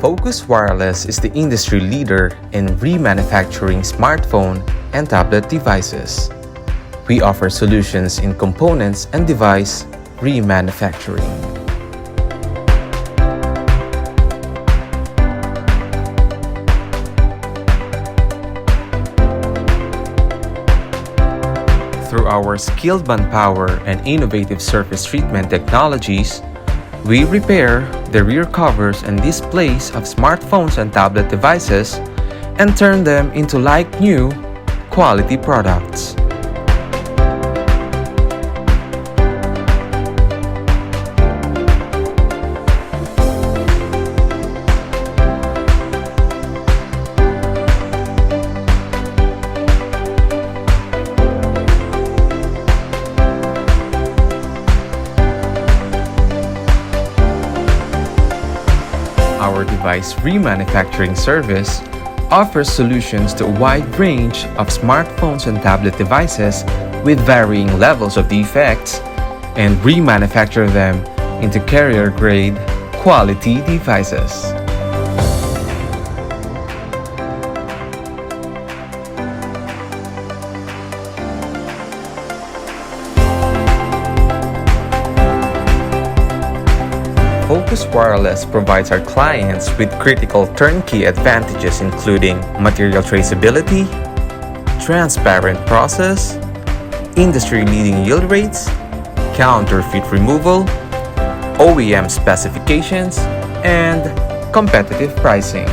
Focus Wireless is the industry leader in remanufacturing smartphone and tablet devices. We offer solutions in components and device remanufacturing. Through our skilled manpower and innovative surface treatment technologies, we repair the rear covers and displays of smartphones and tablet devices and turn them into like new, quality products. Our device remanufacturing service offers solutions to a wide range of smartphones and tablet devices with varying levels of defects and remanufacture them into carrier-grade quality devices. Focus Wireless provides our clients with critical turnkey advantages including material traceability, transparent process, industry-leading yield rates, counterfeit removal, OEM specifications, and competitive pricing.